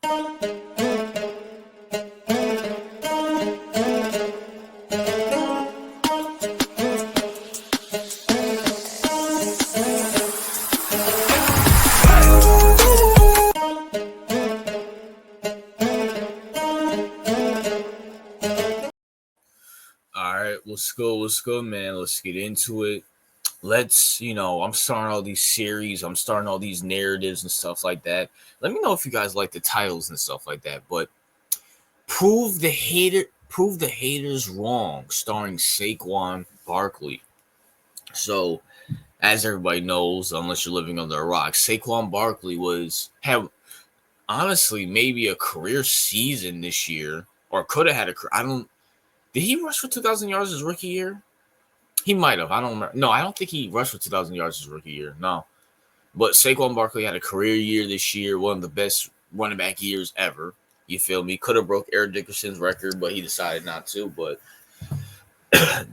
All right, what's good? What's good, man? Let's get into it. I'm starting all these series, I'm starting all these narratives and stuff like that. Let me know if you guys like the titles and stuff like that. But prove the haters wrong, starring Saquon Barkley. So, as everybody knows, unless you're living under a rock, Saquon Barkley have honestly maybe a career season this year, or could have had a. I don't. Did he rush for 2,000 yards his rookie year? He might have. I don't remember. No, I don't think he rushed for 2,000 yards his rookie year. No. But Saquon Barkley had a career year this year, one of the best running back years ever. You feel me? Could have broke Eric Dickerson's record, but he decided not to. But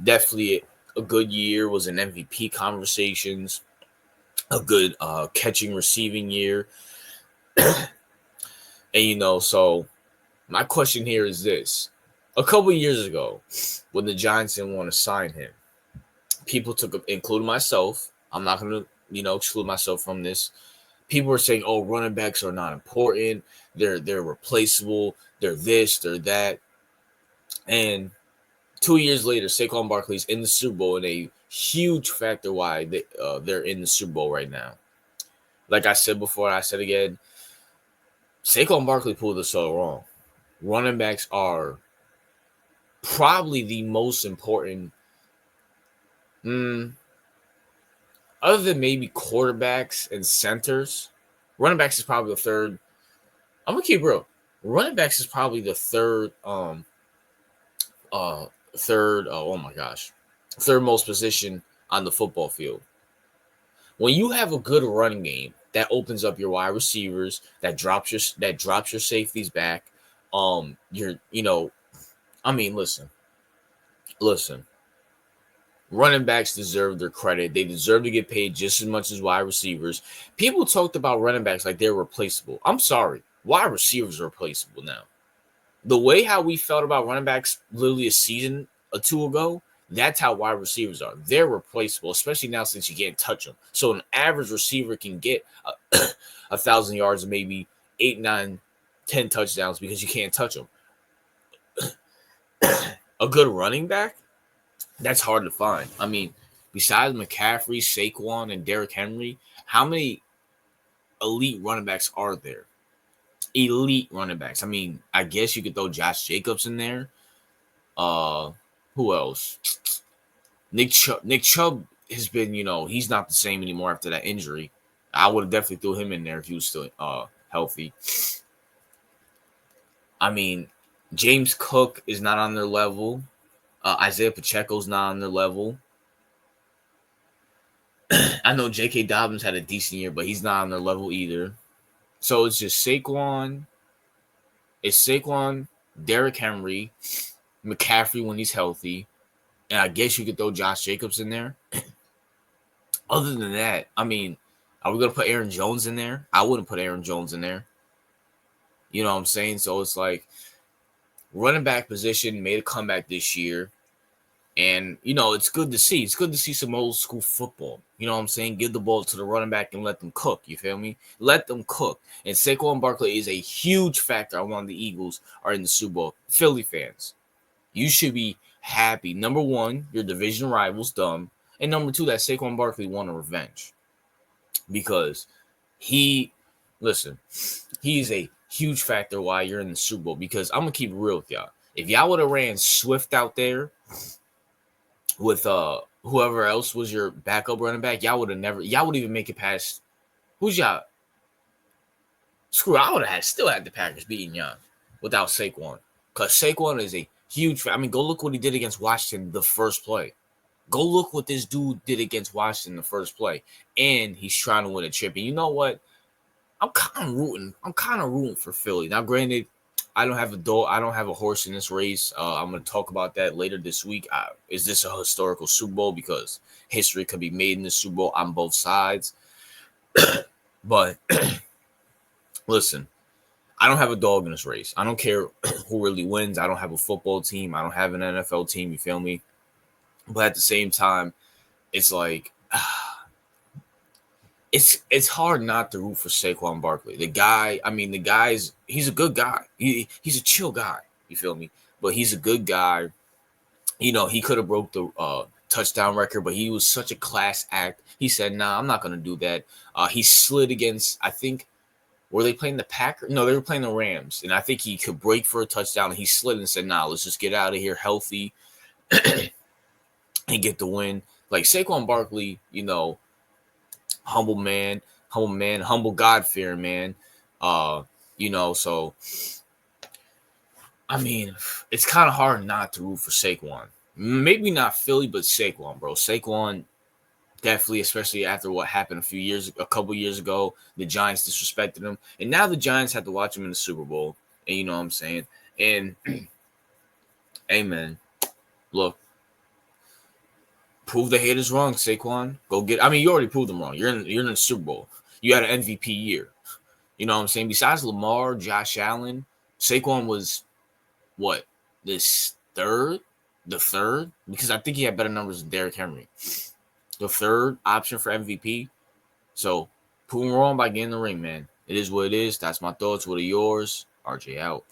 definitely a good year. Was in MVP conversations. A good catching, receiving year. And, so my question here is this. A couple years ago, when the Giants didn't want to sign him, people including myself, I'm not going to, exclude myself from this. People were saying, oh, running backs are not important. They're replaceable. They're this, they're that. And 2 years later, Saquon Barkley's in the Super Bowl, and a huge factor why they're in the Super Bowl right now. Like I said before, I said again, Saquon Barkley pulled us all wrong. Running backs are probably the most important, other than maybe quarterbacks and centers. Running backs is probably the third. I'm gonna keep real. Running backs is probably the third third most position on the football field. When you have a good running game, that opens up your wide receivers, that drops your safeties back. Listen. Running backs deserve their credit. They deserve to get paid just as much as wide receivers. People talked about running backs like they're replaceable. I'm sorry. Wide receivers are replaceable now. The way how we felt about running backs literally a season or two ago, that's how wide receivers are. They're replaceable, especially now since you can't touch them. So an average receiver can get 1,000 yards and maybe 8, 9, 10 touchdowns because you can't touch them. A good running back? That's hard to find. I mean, besides McCaffrey, Saquon, and Derrick Henry, how many elite running backs are there? Elite running backs. I mean, I guess you could throw Josh Jacobs in there. Who else? Nick Chubb has been, he's not the same anymore after that injury. I would have definitely threw him in there if he was still healthy. I mean, James Cook is not on their level. Isaiah Pacheco's not on their level. I know J.K. Dobbins had a decent year, but he's not on their level either. So it's just Saquon. It's Saquon, Derrick Henry, McCaffrey when he's healthy, and I guess you could throw Josh Jacobs in there. Other than that, I mean, are we going to put Aaron Jones in there? I wouldn't put Aaron Jones in there. You know what I'm saying? So it's like running back position made a comeback this year. And, it's good to see. It's good to see some old school football. You know what I'm saying? Give the ball to the running back and let them cook. You feel me? Let them cook. And Saquon Barkley is a huge factor on why the Eagles are in the Super Bowl. Philly fans, you should be happy. Number one, your division rival's dumb. And number two, that Saquon Barkley won a revenge. Because he's a huge factor why you're in the Super Bowl. Because I'm going to keep it real with y'all. If y'all would have ran Swift out there with whoever else was your backup running back, y'all would even make it past. Who's y'all? Screw, I would have still had the Packers beating y'all without Saquon. Because Saquon is a huge, go look what he did against Washington the first play. Go look what this dude did against Washington the first play. And he's trying to win a chip. And you know what? I'm kind of rooting for Philly. Now, granted, I don't have a horse in this race. I'm going to talk about that later this week. Is this a historical Super Bowl? Because history could be made in the Super Bowl on both sides. But listen, I don't have a dog in this race. I don't care who really wins. I don't have a football team. I don't have an NFL team. You feel me? But at the same time, it's like it's hard not to root for Saquon Barkley. The guy, I mean, he's a good guy. He's a chill guy. You feel me? But he's a good guy. You know, he could have broke the touchdown record, but he was such a class act. He said, "Nah, I'm not gonna do that." He slid against, I think, were they playing the Packers? No, they were playing the Rams, and I think he could break for a touchdown. And he slid and said, "Nah, let's just get out of here healthy and get the win." Like Saquon Barkley, you know, humble man, humble God fearing man. You know, so I mean, it's kind of hard not to root for Saquon. Maybe not Philly, but Saquon, bro. Saquon definitely, especially after what happened a couple years ago, the Giants disrespected him, and now the Giants have to watch him in the Super Bowl. And you know what I'm saying? And hey, man, look, prove the haters wrong, Saquon. Go get. I mean, you already proved them wrong. You're in the Super Bowl. You had an MVP year. You know what I'm saying? Besides Lamar, Josh Allen, Saquon was what, the third, because I think he had better numbers than Derrick Henry. The third option for MVP. So prove him wrong by getting in the ring, man. It is what it is. That's my thoughts. What are yours? RJ out.